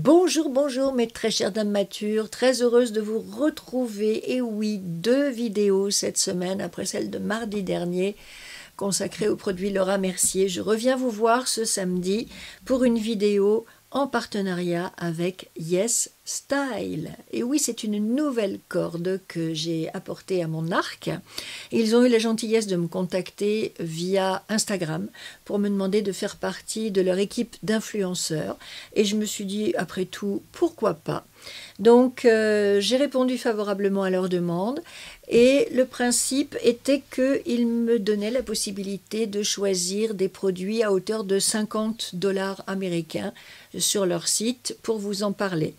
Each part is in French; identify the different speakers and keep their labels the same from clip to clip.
Speaker 1: Bonjour, bonjour mes très chères dames matures, très heureuse de vous retrouver. Et oui, 2 vidéos cette semaine après celle de mardi dernier consacrée au produit Laura Mercier. Je reviens vous voir ce samedi pour une vidéo en partenariat avec Yes Style. Et oui, c'est une nouvelle corde que j'ai apportée à mon arc. Ils ont eu la gentillesse de me contacter via Instagram pour me demander de faire partie de leur équipe d'influenceurs. Et je me suis dit, après tout, pourquoi pas? Donc, j'ai répondu favorablement à leur demande. Et le principe était qu'ils me donnaient la possibilité de choisir des produits à hauteur de 50$ américains sur leur site pour vous en parler.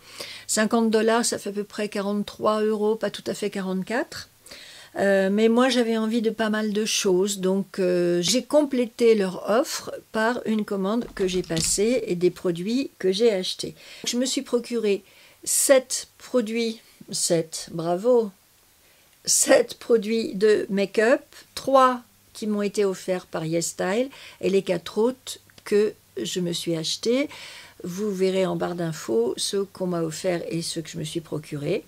Speaker 1: 50$, ça fait à peu près 43 €, pas tout à fait 44. Mais moi j'avais envie de pas mal de choses, donc j'ai complété leur offre par une commande que j'ai passée et des produits que j'ai achetés. Je me suis procuré 7 produits, 7, bravo, 7 produits de make-up, 3 qui m'ont été offerts par Yes Style et les 4 autres que je me suis achetés. Vous verrez en barre d'infos ceux qu'on m'a offerts et ceux que je me suis procurés.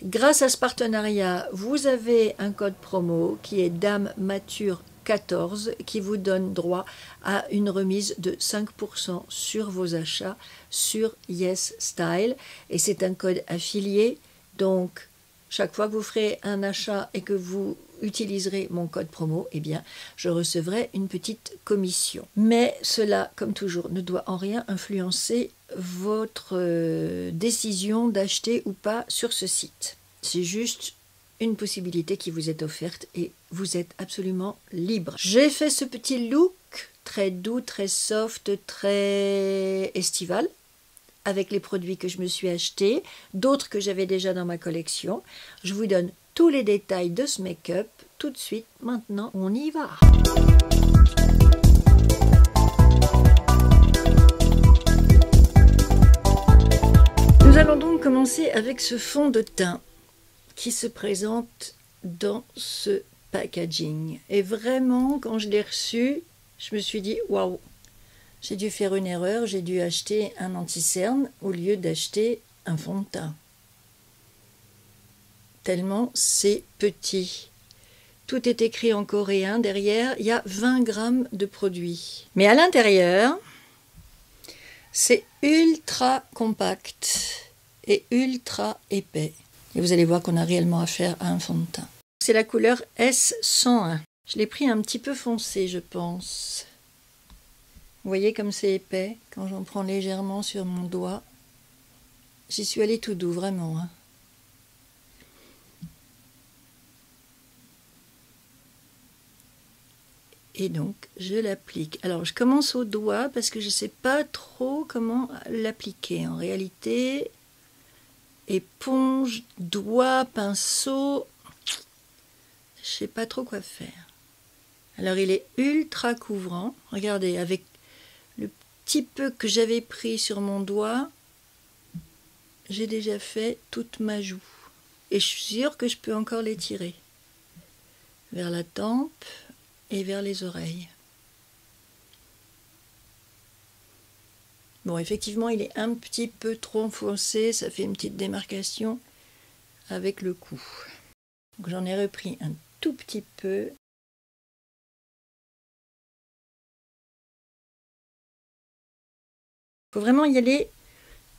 Speaker 1: Grâce à ce partenariat, vous avez un code promo qui est Dame Mature 14 qui vous donne droit à une remise de 5% sur vos achats sur Yes Style. Et c'est un code affilié, donc chaque fois que vous ferez un achat et que vous utiliserez mon code promo, eh bien, je recevrai une petite commission. Mais cela, comme toujours, ne doit en rien influencer votre décision d'acheter ou pas sur ce site. C'est juste une possibilité qui vous est offerte et vous êtes absolument libre. J'ai fait ce petit look très doux, très soft, très estival, avec les produits que je me suis achetés, d'autres que j'avais déjà dans ma collection. Je vous donne tous les détails de ce make-up tout de suite. Maintenant, on y va. Nous allons donc commencer avec ce fond de teint qui se présente dans ce packaging. Et vraiment, quand je l'ai reçu, je me suis dit, waouh! J'ai dû faire une erreur, j'ai dû acheter un anti-cerne au lieu d'acheter un fond de teint. Tellement c'est petit. Tout est écrit en coréen. Derrière, il y a 20 grammes de produit. Mais à l'intérieur, c'est ultra compact et ultra épais. Et vous allez voir qu'on a réellement affaire à un fond de teint. C'est la couleur S101. Je l'ai pris un petit peu foncé, je pense. Vous voyez comme c'est épais quand j'en prends légèrement sur mon doigt. J'y suis allée tout doux, vraiment. Hein. Et donc, je l'applique. Alors, je commence au doigt parce que je ne sais pas trop comment l'appliquer. En réalité, éponge, doigt, pinceau, je ne sais pas trop quoi faire. Alors, il est ultra couvrant. Regardez, avec le petit peu que j'avais pris sur mon doigt, j'ai déjà fait toute ma joue. Et je suis sûre que je peux encore l'étirer vers la tempe et vers les oreilles. Bon, effectivement, il est un petit peu trop enfoncé, ça fait une petite démarcation avec le cou. Donc j'en ai repris un tout petit peu. Il faut vraiment y aller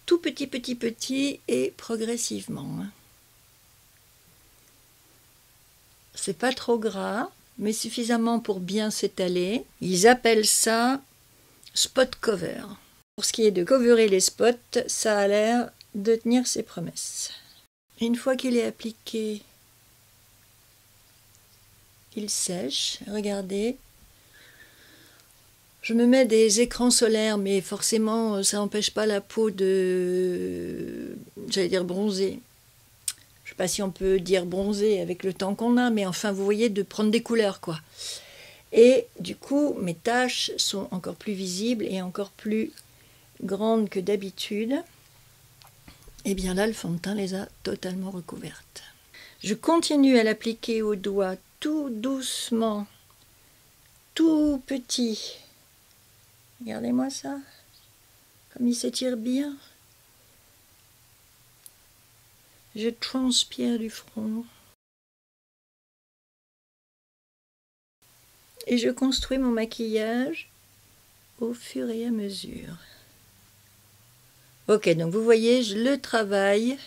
Speaker 1: tout petit et progressivement. Hein. C'est pas trop gras, mais suffisamment pour bien s'étaler. Ils appellent ça spot cover. Pour ce qui est de coverer les spots, ça a l'air de tenir ses promesses. Une fois qu'il est appliqué, il sèche. Regardez. Je me mets des écrans solaires, mais forcément, ça n'empêche pas la peau de, j'allais dire bronzer. Je ne sais pas si on peut dire bronzer avec le temps qu'on a, mais enfin, vous voyez, de prendre des couleurs, quoi. Et du coup, mes taches sont encore plus visibles et encore plus grandes que d'habitude. Et bien là, le fond de teint les a totalement recouvertes. Je continue à l'appliquer au doigt tout doucement, tout petit. Regardez-moi ça, comme il s'étire bien. Je transpire du front. Et je construis mon maquillage au fur et à mesure. Ok, donc vous voyez, je le travaille.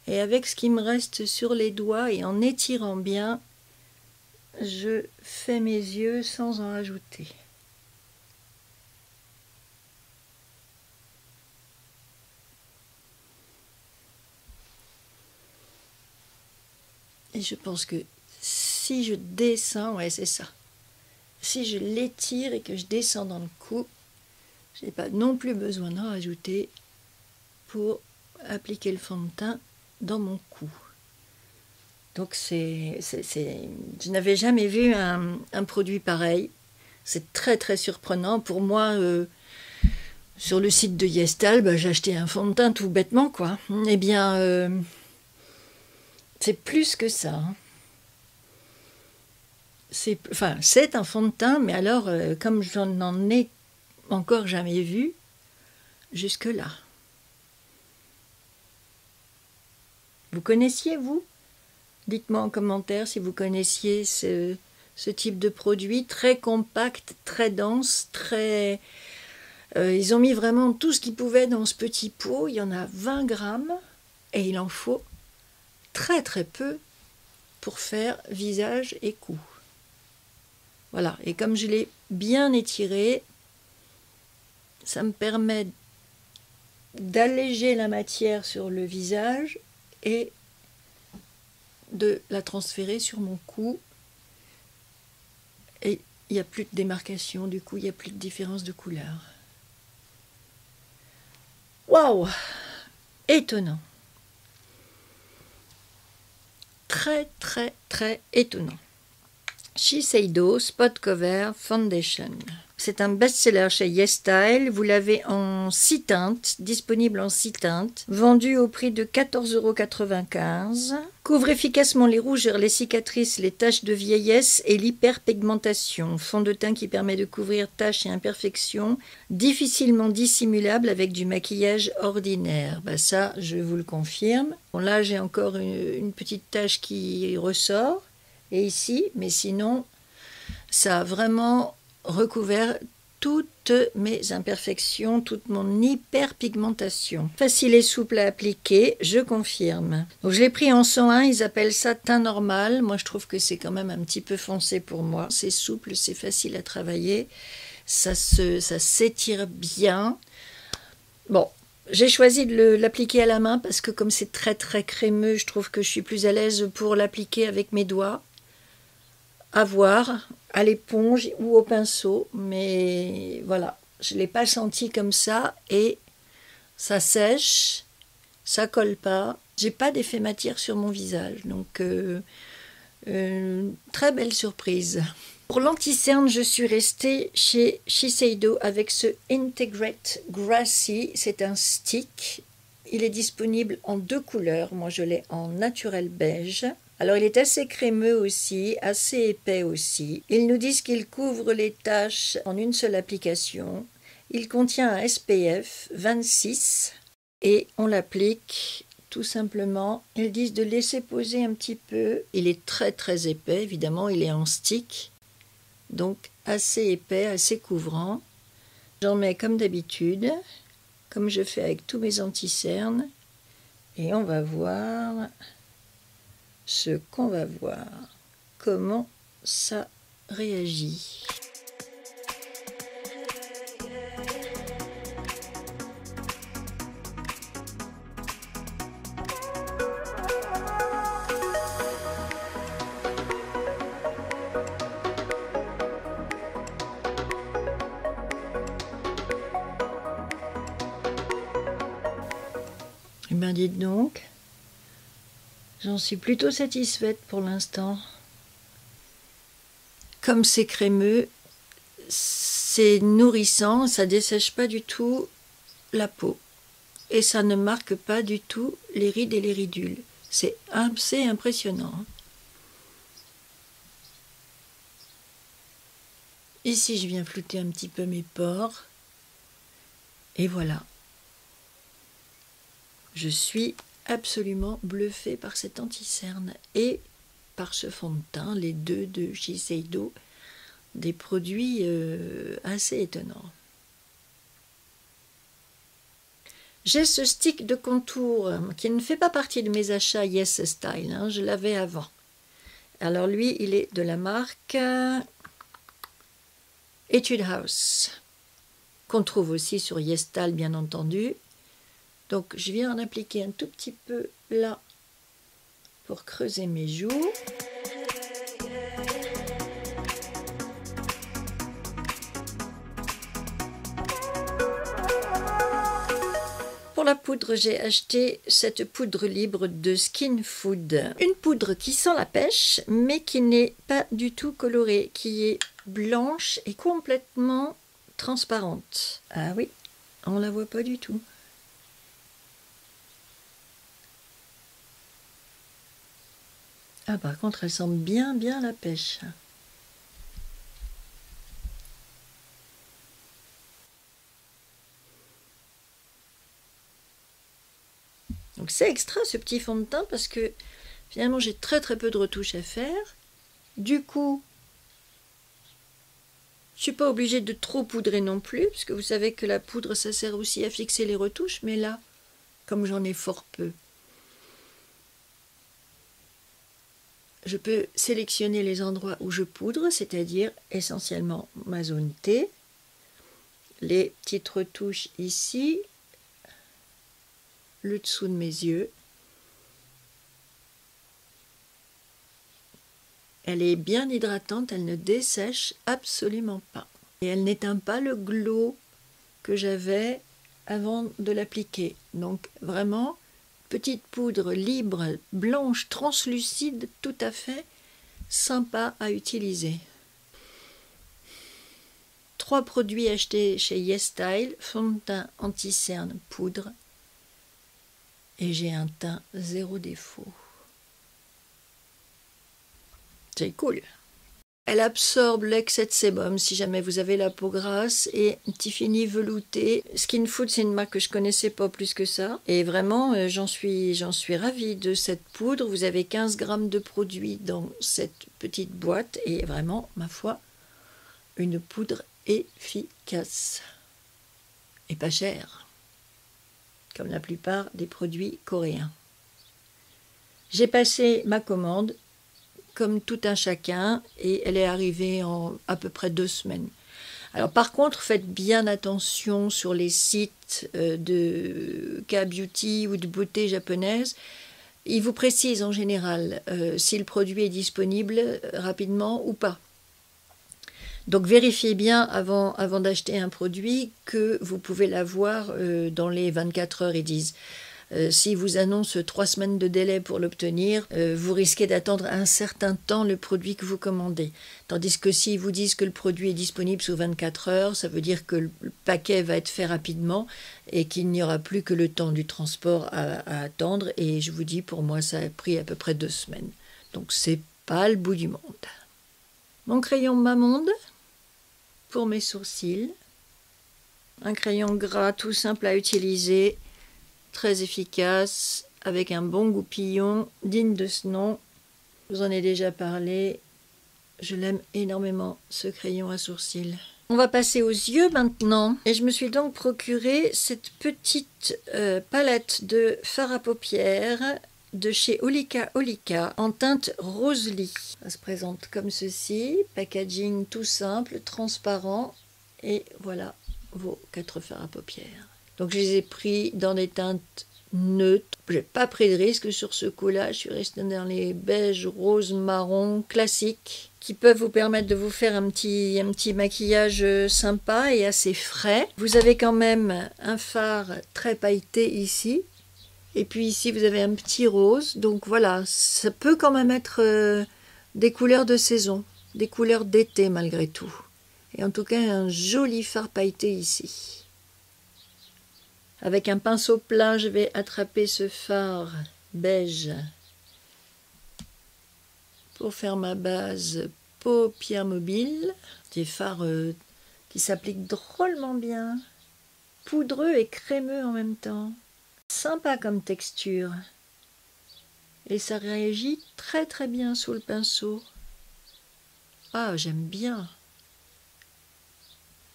Speaker 1: Et avec ce qui me reste sur les doigts et en étirant bien, je fais mes yeux sans en rajouter. Et je pense que si je descends, ouais c'est ça. Si je l'étire et que je descends dans le cou, je n'ai pas non plus besoin d'en rajouter pour appliquer le fond de teint dans mon cou. Donc je n'avais jamais vu un produit pareil. C'est très très surprenant. Pour moi, sur le site de Yestal, j'ai acheté un fond de teint tout bêtement, quoi. Eh bien, c'est plus que ça. Hein. C'est un fond de teint, mais alors, comme je n'en ai encore jamais vu, jusque-là. Vous connaissiez, vous? Dites-moi en commentaire si vous connaissiez ce type de produit très compact, très dense, très... ils ont mis vraiment tout ce qu'ils pouvaient dans ce petit pot. Il y en a 20 grammes et il en faut très très peu pour faire visage et cou. Voilà, et comme je l'ai bien étiré, ça me permet d'alléger la matière sur le visage et de la transférer sur mon cou. Et il n'y a plus de démarcation, du coup, il n'y a plus de différence de couleur. Waouh! Étonnant. Très, très, très étonnant. Shiseido Spot Cover Foundation. C'est un best-seller chez YesStyle. Vous l'avez en 6 teintes, disponible en 6 teintes, vendu au prix de 14,95 €. Couvre efficacement les rougeurs, les cicatrices, les taches de vieillesse et l'hyperpigmentation. Fond de teint qui permet de couvrir taches et imperfections, difficilement dissimulables avec du maquillage ordinaire. Ça, je vous le confirme. Bon, là, j'ai encore une petite tache qui ressort. Et ici, mais sinon, ça a vraiment recouvert toutes mes imperfections, toute mon hyperpigmentation. Facile et souple à appliquer, je confirme. Donc je l'ai pris en 101, ils appellent ça teint normal. Moi, je trouve que c'est quand même un petit peu foncé pour moi. C'est souple, c'est facile à travailler, ça s'étire bien. Bon, j'ai choisi de l'appliquer à la main parce que comme c'est très très crémeux, je trouve que je suis plus à l'aise pour l'appliquer avec mes doigts. À voir, à l'éponge ou au pinceau, mais voilà, je ne l'ai pas senti comme ça et ça sèche, ça colle pas, j'ai pas d'effet matière sur mon visage, donc très belle surprise. Pour l'anti-cerne, je suis restée chez Shiseido avec ce Integrate Grassy, c'est un stick, il est disponible en 2 couleurs, moi je l'ai en naturel beige. Alors il est assez crémeux aussi, assez épais aussi. Ils nous disent qu'il couvre les taches en une seule application. Il contient un SPF 26 et on l'applique tout simplement. Ils disent de laisser poser un petit peu. Il est très très épais, évidemment, il est en stick. Donc assez épais, assez couvrant. J'en mets comme d'habitude, comme je fais avec tous mes anti-cernes. Et on va voir... ce qu'on va voir, comment ça réagit. Eh bien, dites donc. J'en suis plutôt satisfaite pour l'instant. Comme c'est crémeux, c'est nourrissant, ça ne dessèche pas du tout la peau. Et ça ne marque pas du tout les rides et les ridules. C'est assez impressionnant. Ici, je viens flouter un petit peu mes pores. Et voilà. Je suis absolument bluffée par cet anti-cerne et par ce fond de teint, les deux de Shiseido, des produits assez étonnants. J'ai ce stick de contour qui ne fait pas partie de mes achats Yes Style, hein, je l'avais avant. Alors lui, il est de la marque Etude House, qu'on trouve aussi sur Yes Style bien entendu. Donc je viens en appliquer un tout petit peu là pour creuser mes joues. Pour la poudre, j'ai acheté cette poudre libre de Skin Food. Une poudre qui sent la pêche, mais qui n'est pas du tout colorée, qui est blanche et complètement transparente. Ah oui, on la voit pas du tout. Ah, par contre, elle sent bien la pêche. Donc c'est extra ce petit fond de teint parce que finalement j'ai très peu de retouches à faire. Du coup, je ne suis pas obligée de trop poudrer non plus, parce que vous savez que la poudre ça sert aussi à fixer les retouches, mais là, comme j'en ai fort peu, je peux sélectionner les endroits où je poudre, c'est-à-dire essentiellement ma zone T, les petites retouches ici, le dessous de mes yeux. Elle est bien hydratante, elle ne dessèche absolument pas. Et elle n'éteint pas le glow que j'avais avant de l'appliquer. Donc vraiment, petite poudre libre, blanche, translucide, tout à fait sympa à utiliser. 3 produits achetés chez Yes Style, fond de teint anti-cerne poudre. Et j'ai un teint zéro défaut. C'est cool. Elle absorbe l'excès de sébum si jamais vous avez la peau grasse et un petit fini velouté. Skin Food, c'est une marque que je connaissais pas plus que ça. Et vraiment, j'en suis ravie de cette poudre. Vous avez 15 grammes de produit dans cette petite boîte et vraiment, ma foi, une poudre efficace. Et pas chère, comme la plupart des produits coréens. J'ai passé ma commande comme tout un chacun, et elle est arrivée en à peu près 2 semaines. Alors par contre, faites bien attention sur les sites de K-Beauty ou de beauté japonaise. Ils vous précisent en général si le produit est disponible rapidement ou pas. Donc vérifiez bien avant d'acheter un produit que vous pouvez l'avoir dans les 24 heures, ils disent. Si vous annoncent 3 semaines de délai pour l'obtenir, vous risquez d'attendre un certain temps le produit que vous commandez. Tandis que s'ils vous disent que le produit est disponible sous 24 heures, ça veut dire que le paquet va être fait rapidement et qu'il n'y aura plus que le temps du transport à attendre. Et je vous dis, pour moi, ça a pris à peu près 2 semaines. Donc c'est pas le bout du monde. Mon crayon Mamonde pour mes sourcils. Un crayon gras tout simple à utiliser. Très efficace, avec un bon goupillon, digne de ce nom. Je vous en ai déjà parlé. Je l'aime énormément, ce crayon à sourcils. On va passer aux yeux maintenant. Et je me suis donc procuré cette petite palette de fard à paupières de chez Olika Olika en teinte rose-lit. Ça se présente comme ceci. Packaging tout simple, transparent. Et voilà vos 4 fards à paupières. Donc je les ai pris dans des teintes neutres. Je n'ai pas pris de risque sur ce coup-là. Je suis restée dans les beiges, roses, marron classiques qui peuvent vous permettre de vous faire un petit maquillage sympa et assez frais. Vous avez quand même un fard très pailleté ici. Et puis ici, vous avez un petit rose. Donc voilà, ça peut quand même être des couleurs de saison, des couleurs d'été malgré tout. Et en tout cas, un joli fard pailleté ici. Avec un pinceau plat, je vais attraper ce fard beige pour faire ma base paupières mobiles. Des fards qui s'appliquent drôlement bien, poudreux et crémeux en même temps. Sympa comme texture. Et ça réagit très très bien sous le pinceau. Ah, j'aime bien.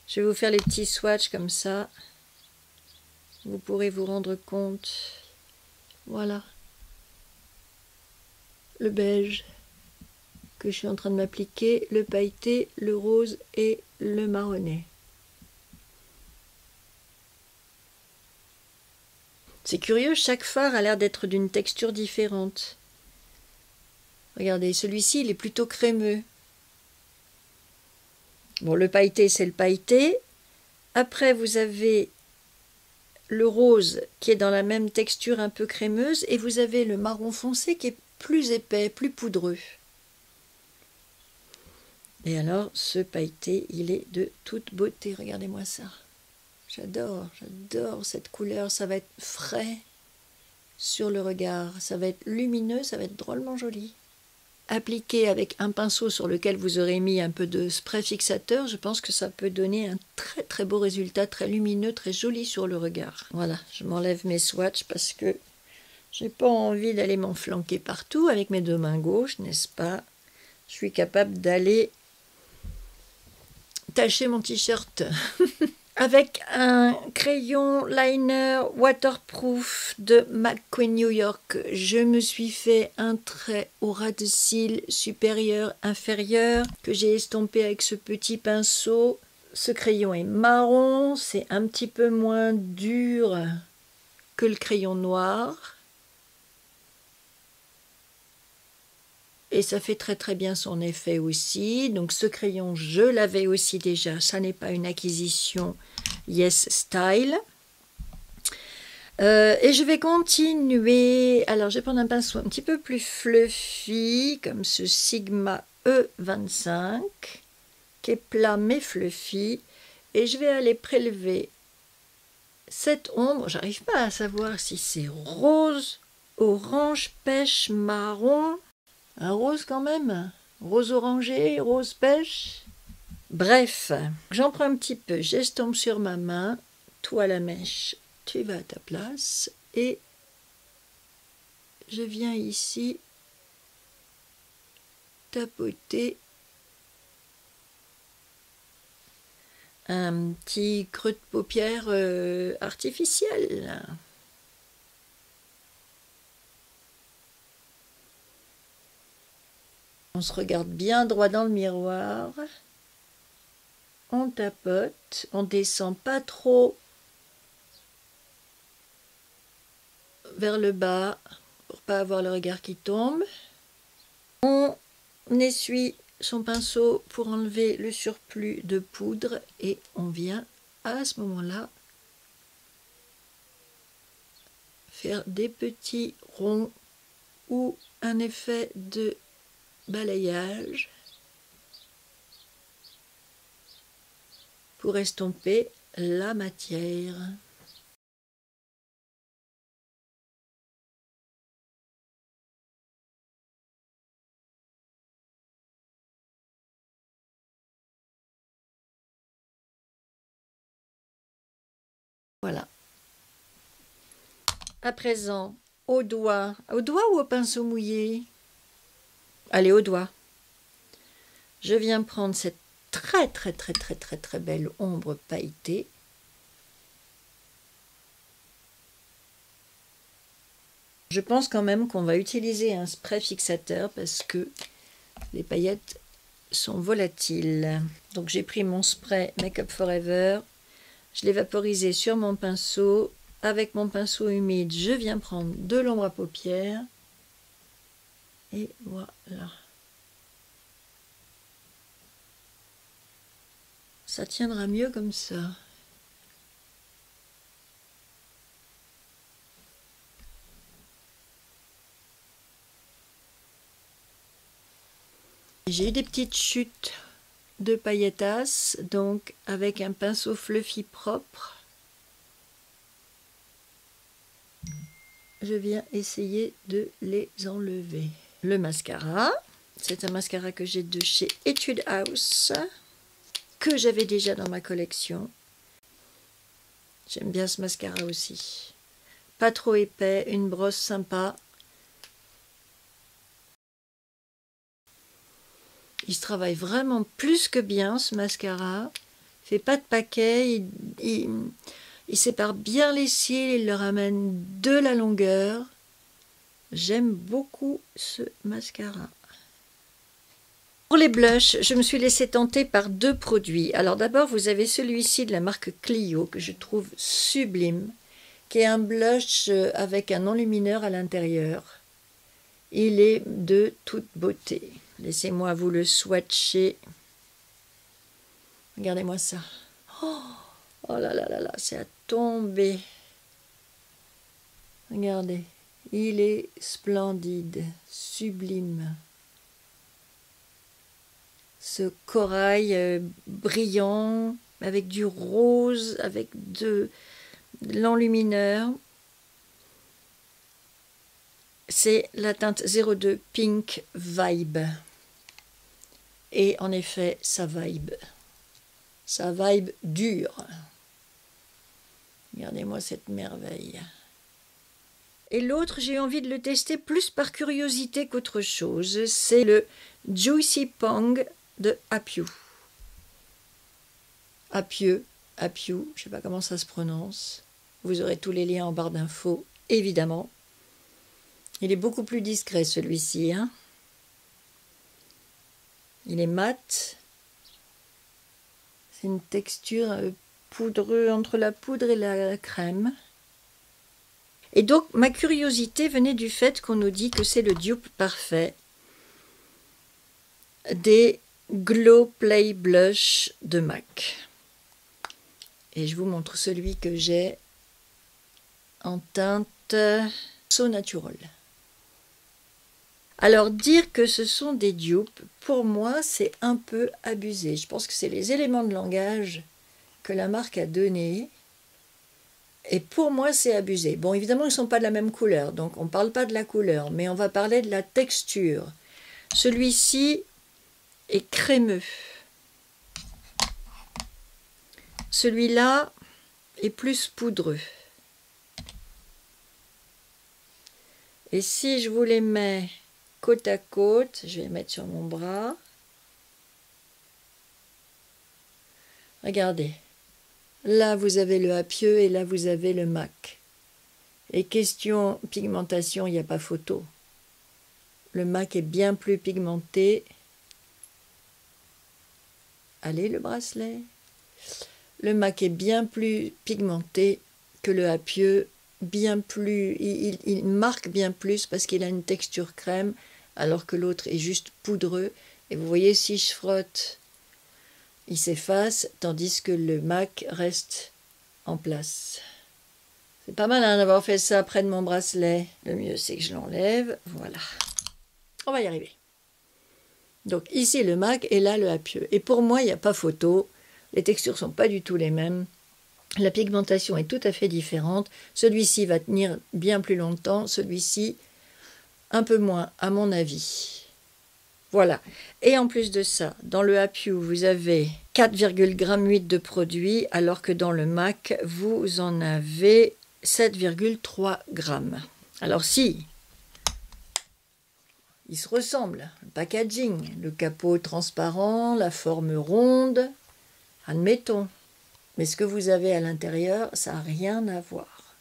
Speaker 1: Je vais vous faire les petits swatchs comme ça. Vous pourrez vous rendre compte. Voilà. Le beige que je suis en train de m'appliquer, le pailleté, le rose et le marronné. C'est curieux, chaque fard a l'air d'être d'une texture différente. Regardez, celui-ci, il est plutôt crémeux. Bon, le pailleté, c'est le pailleté. Après, vous avez le rose qui est dans la même texture un peu crémeuse et vous avez le marron foncé qui est plus épais, plus poudreux. Et alors, ce pailleté, il est de toute beauté. Regardez-moi ça. J'adore cette couleur. Ça va être frais sur le regard. Ça va être lumineux, ça va être drôlement joli. Appliqué avec un pinceau sur lequel vous aurez mis un peu de spray fixateur, je pense que ça peut donner un très très beau résultat, très lumineux, très joli sur le regard. Voilà, je m'enlève mes swatchs parce que j'ai pas envie d'aller m'enflanquer partout avec mes deux mains gauches, n'est-ce pas? Je suis capable d'aller tacher mon t-shirt. Avec un crayon liner waterproof de McQueen New York, je me suis fait un trait au ras de cils supérieur, inférieur, que j'ai estompé avec ce petit pinceau. Ce crayon est marron, c'est un petit peu moins dur que le crayon noir. Et ça fait très très bien son effet aussi. Donc ce crayon, je l'avais aussi déjà. Ça n'est pas une acquisition Yes Style. Et je vais continuer. Alors je vais prendre un pinceau un petit peu plus fluffy, comme ce Sigma E25, qui est plat mais fluffy. Et je vais aller prélever cette ombre. J'arrive pas à savoir si c'est rose, orange, pêche, marron. Un rose quand même, rose orangé, rose pêche. Bref, j'en prends un petit peu, j'estompe sur ma main, toi la mèche, tu vas à ta place et je viens ici tapoter un petit creux de paupière artificiel. On se regarde bien droit dans le miroir. On tapote, on descend pas trop vers le bas pour pas avoir le regard qui tombe. On essuie son pinceau pour enlever le surplus de poudre et on vient à ce moment-là faire des petits ronds ou un effet de balayage pour estomper la matière. Voilà. À présent, au doigt ou au pinceau mouillé? Allez, au doigt. Je viens prendre cette très belle ombre pailletée. Je pense quand même qu'on va utiliser un spray fixateur parce que les paillettes sont volatiles. Donc j'ai pris mon spray Make Up Forever, je l'ai vaporisé sur mon pinceau. Avec mon pinceau humide, je viens prendre de l'ombre à paupières. Et voilà. Ça tiendra mieux comme ça. J'ai eu des petites chutes de paillettasse, donc avec un pinceau fluffy propre, je viens essayer de les enlever. Le mascara, c'est un mascara que j'ai de chez Etude House, que j'avais déjà dans ma collection. J'aime bien ce mascara aussi. Pas trop épais, une brosse sympa. Il se travaille vraiment plus que bien, ce mascara. Il fait pas de paquet. Il sépare bien les cils. Il leur amène de la longueur. J'aime beaucoup ce mascara. Pour les blushs, je me suis laissée tenter par 2 produits. Alors d'abord, vous avez celui-ci de la marque Clio, que je trouve sublime, qui est un blush avec un enlumineur à l'intérieur. Il est de toute beauté. Laissez-moi vous le swatcher. Regardez-moi ça. Oh, oh là là là là, c'est à tomber. Regardez, il est splendide, sublime. Ce corail brillant, avec du rose, avec de l'enlumineur. C'est la teinte 02 Pink Vibe. Et en effet, ça vibe. Ça vibe dur. Regardez-moi cette merveille. Et l'autre, j'ai envie de le tester plus par curiosité qu'autre chose. C'est le Juicy Pong de Appiu. Appiu, je ne sais pas comment ça se prononce. Vous aurez tous les liens en barre d'infos, évidemment. Il est beaucoup plus discret celui-ci. Hein, il est mat. C'est une texture poudreuse entre la poudre et la crème. Et donc, ma curiosité venait du fait qu'on nous dit que c'est le dupe parfait des Glow Play Blush de MAC. Et je vous montre celui que j'ai en teinte So Natural. Alors, dire que ce sont des dupes, pour moi, c'est un peu abusé. Je pense que c'est les éléments de langage que la marque a donnés. Et pour moi, c'est abusé. Bon, évidemment, ils ne sont pas de la même couleur, donc on ne parle pas de la couleur, mais on va parler de la texture. Celui-ci est crémeux. Celui-là est plus poudreux. Et si je vous les mets côte à côte, je vais les mettre sur mon bras. Regardez. Là, vous avez le Appiu et là, vous avez le MAC. Et question pigmentation, il n'y a pas photo. Le MAC est bien plus pigmenté. Allez, le bracelet. Le MAC est bien plus pigmenté que le Appiu. Bien plus, il marque bien plus parce qu'il a une texture crème, alors que l'autre est juste poudreux. Et vous voyez, si je frotte, il s'efface, tandis que le MAC reste en place. C'est pas mal hein, d'avoir fait ça près de mon bracelet. Le mieux, c'est que je l'enlève. Voilà. On va y arriver. Donc ici, le MAC et là, le Appiu. Et pour moi, il n'y a pas photo. Les textures ne sont pas du tout les mêmes. La pigmentation est tout à fait différente. Celui-ci va tenir bien plus longtemps. Celui-ci, un peu moins, à mon avis. Voilà. Et en plus de ça, dans le Appiu, vous avez 4,8 g de produit, alors que dans le MAC, vous en avez 7,3 g. Alors si, ils se ressemblent, le packaging, le capot transparent, la forme ronde, admettons. Mais ce que vous avez à l'intérieur, ça n'a rien à voir.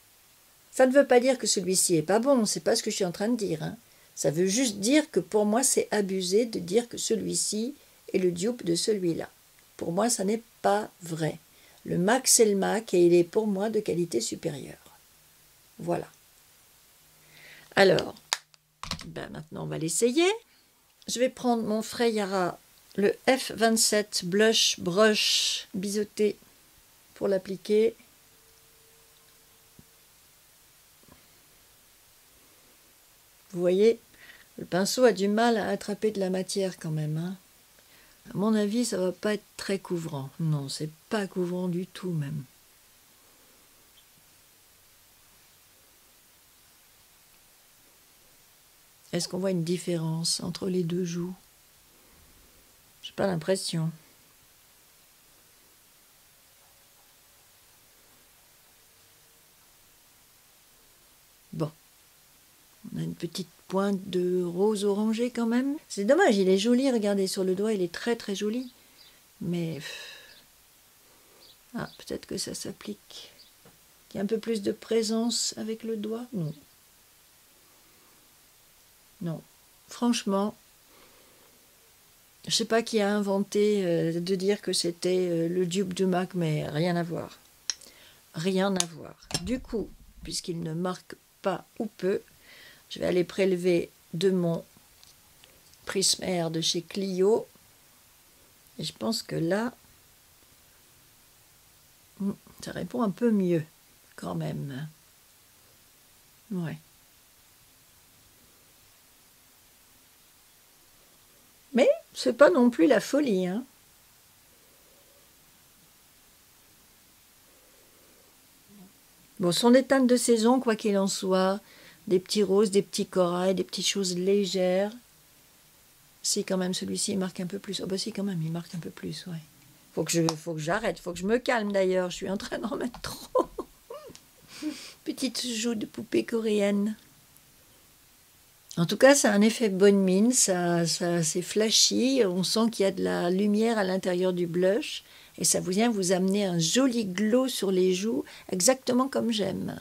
Speaker 1: Ça ne veut pas dire que celui-ci n'est pas bon, c'est pas ce que je suis en train de dire. Hein. Ça veut juste dire que pour moi, c'est abusé de dire que celui-ci est le dupe de celui-là. Pour moi, ça n'est pas vrai. Le MAC, c'est le MAC et il est pour moi de qualité supérieure. Voilà. Alors, maintenant, on va l'essayer. Je vais prendre mon Freyara, le F27 Blush Brush biseauté pour l'appliquer. Vous voyez, le pinceau a du mal à attraper de la matière quand même. Hein. À mon avis, ça ne va pas être très couvrant. Non, c'est pas couvrant du tout même. Est-ce qu'on voit une différence entre les deux joues? J'ai pas l'impression. Bon. On a une petite pointe de rose orangé quand même. C'est dommage, il est joli, regardez, sur le doigt, il est très très joli. Mais... Ah, peut-être que ça s'applique. Il y a un peu plus de présence avec le doigt. Non. Non. Franchement, je ne sais pas qui a inventé de dire que c'était le dupe du MAC, mais rien à voir. Rien à voir. Du coup, puisqu'il ne marque pas ou peu, je vais aller prélever de mon Prism Air de chez Clio. Et je pense que là, ça répond un peu mieux, quand même. Ouais. Mais c'est pas non plus la folie, hein. Bon, son des teintes de saison, quoi qu'il en soit, des petits roses, des petits corails, des petites choses légères. Si quand même celui-ci il marque un peu plus. Oh bah si quand même, il marque un peu plus, ouais. Faut que j'arrête, faut que je me calme d'ailleurs, je suis en train d'en mettre trop. Petite joue de poupée coréenne. En tout cas, ça a un effet bonne mine, ça c'est flashy, on sent qu'il y a de la lumière à l'intérieur du blush et ça vient vous amener un joli glow sur les joues, exactement comme j'aime.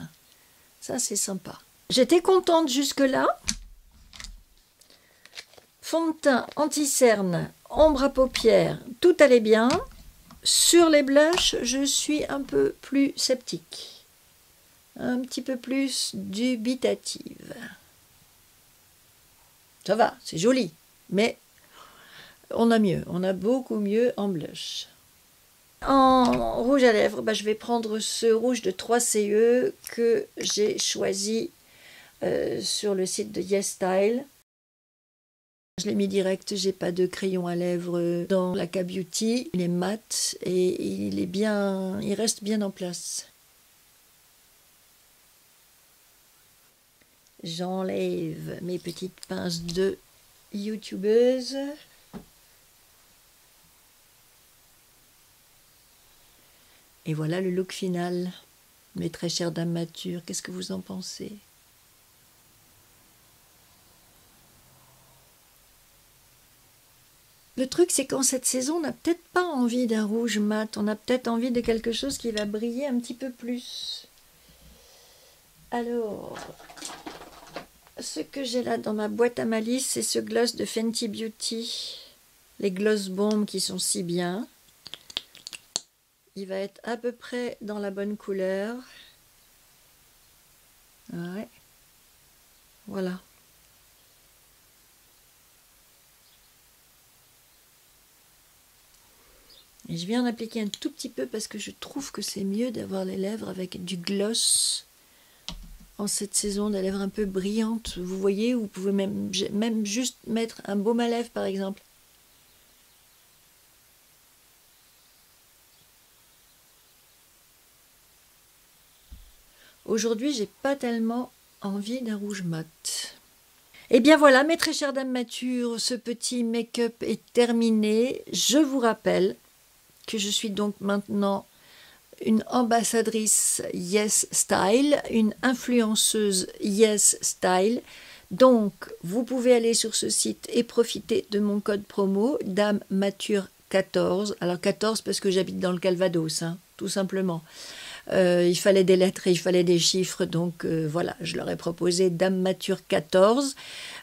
Speaker 1: Ça, c'est sympa. J'étais contente jusque-là. Fond de teint, anti-cerne, ombre à paupières, tout allait bien. Sur les blushs, je suis un peu plus sceptique. Un petit peu plus dubitative. Ça va, c'est joli, mais on a mieux, on a beaucoup mieux en blush. En rouge à lèvres, je vais prendre ce rouge de 3CE que j'ai choisi sur le site de YesStyle. Je l'ai mis direct, j'ai pas de crayon à lèvres dans la K-Beauty. Il est mat et il reste bien en place. J'enlève mes petites pinces de youtubeuse. Et voilà le look final. Mes très chères dames matures, qu'est-ce que vous en pensez? Le truc, c'est qu'en cette saison, on n'a peut-être pas envie d'un rouge mat. On a peut-être envie de quelque chose qui va briller un petit peu plus. Alors... ce que j'ai là dans ma boîte à malice, c'est ce gloss de Fenty Beauty. Les gloss bombs qui sont si bien. Il va être à peu près dans la bonne couleur. Ouais. Voilà. Et je viens en appliquer un tout petit peu parce que je trouve que c'est mieux d'avoir les lèvres avec du gloss. En cette saison, des lèvres un peu brillantes, vous voyez, vous pouvez même juste mettre un baume à lèvres par exemple. Aujourd'hui, j'ai pas tellement envie d'un rouge mat. Et bien voilà, mes très chères dames matures, ce petit make-up est terminé. Je vous rappelle que je suis donc maintenant une ambassadrice YesStyle, une influenceuse YesStyle. Donc, vous pouvez aller sur ce site et profiter de mon code promo, Dame Mature 14. Alors 14 parce que j'habite dans le Calvados, hein, tout simplement. Il fallait des lettres et il fallait des chiffres, donc voilà, je leur ai proposé Dame Mature 14,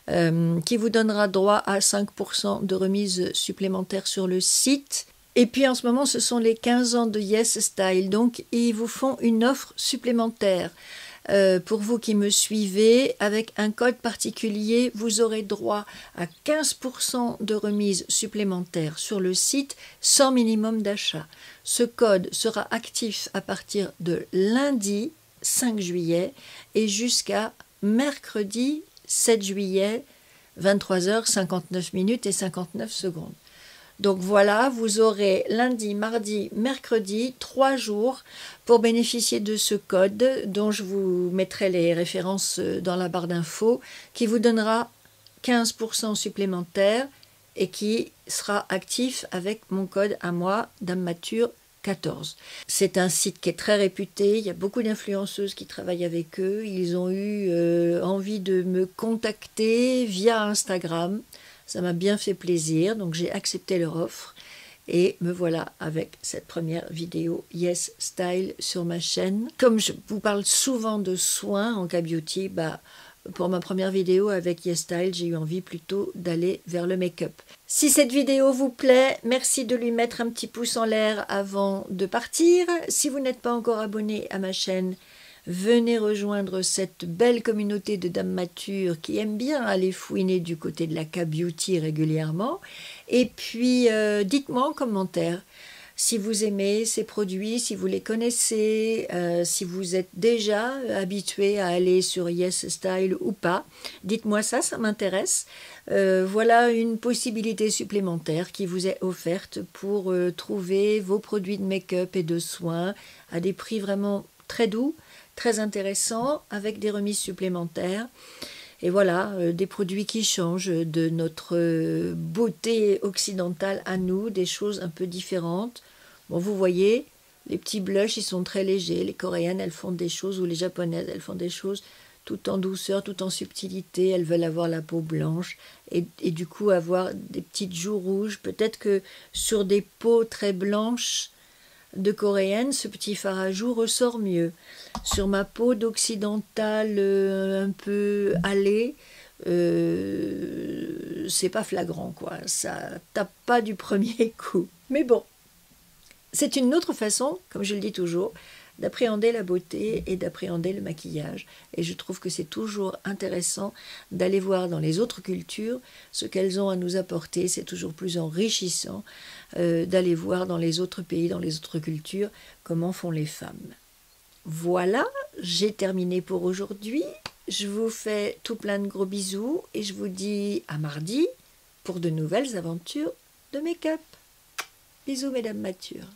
Speaker 1: qui vous donnera droit à 5% de remise supplémentaire sur le site. Et puis en ce moment, ce sont les 15 ans de YesStyle, donc ils vous font une offre supplémentaire. Pour vous qui me suivez, avec un code particulier, vous aurez droit à 15% de remise supplémentaire sur le site sans minimum d'achat. Ce code sera actif à partir de lundi 5 juillet et jusqu'à mercredi 7 juillet, 23h59 et 59 secondes. Donc voilà, vous aurez lundi, mardi, mercredi, 3 jours pour bénéficier de ce code dont je vous mettrai les références dans la barre d'infos, qui vous donnera 15% supplémentaire et qui sera actif avec mon code à moi, Dame Mature 14. C'est un site qui est très réputé, il y a beaucoup d'influenceuses qui travaillent avec eux, ils ont eu envie envie de me contacter via Instagram. Ça m'a bien fait plaisir, donc j'ai accepté leur offre. Et me voilà avec cette première vidéo Yes Style sur ma chaîne. Comme je vous parle souvent de soins en K-Beauty, pour ma première vidéo avec Yes Style, j'ai eu envie plutôt d'aller vers le make-up. Si cette vidéo vous plaît, merci de lui mettre un petit pouce en l'air avant de partir. Si vous n'êtes pas encore abonné à ma chaîne, venez rejoindre cette belle communauté de dames matures qui aiment bien aller fouiner du côté de la K-Beauty régulièrement. Et puis, dites-moi en commentaire si vous aimez ces produits, si vous les connaissez, si vous êtes déjà habitué à aller sur Yes Style ou pas. Dites-moi ça, ça m'intéresse. Voilà une possibilité supplémentaire qui vous est offerte pour trouver vos produits de make-up et de soins à des prix vraiment très doux, très intéressants, avec des remises supplémentaires. Et voilà, des produits qui changent de notre beauté occidentale à nous, des choses un peu différentes. Bon, vous voyez, les petits blushs, ils sont très légers. Les coréennes, elles font des choses, ou les japonaises, elles font des choses tout en douceur, tout en subtilité. Elles veulent avoir la peau blanche et du coup avoir des petites joues rouges. Peut-être que sur des peaux très blanches de coréenne, ce petit fard à joues ressort mieux. Sur ma peau d'occidentale un peu hâlée, c'est pas flagrant, quoi. Ça tape pas du premier coup. Mais bon, c'est une autre façon, comme je le dis toujours, d'appréhender la beauté et d'appréhender le maquillage. Et je trouve que c'est toujours intéressant d'aller voir dans les autres cultures ce qu'elles ont à nous apporter. C'est toujours plus enrichissant d'aller voir dans les autres pays, dans les autres cultures, comment font les femmes. Voilà, j'ai terminé pour aujourd'hui. Je vous fais tout plein de gros bisous et je vous dis à mardi pour de nouvelles aventures de make-up. Bisous mesdames matures.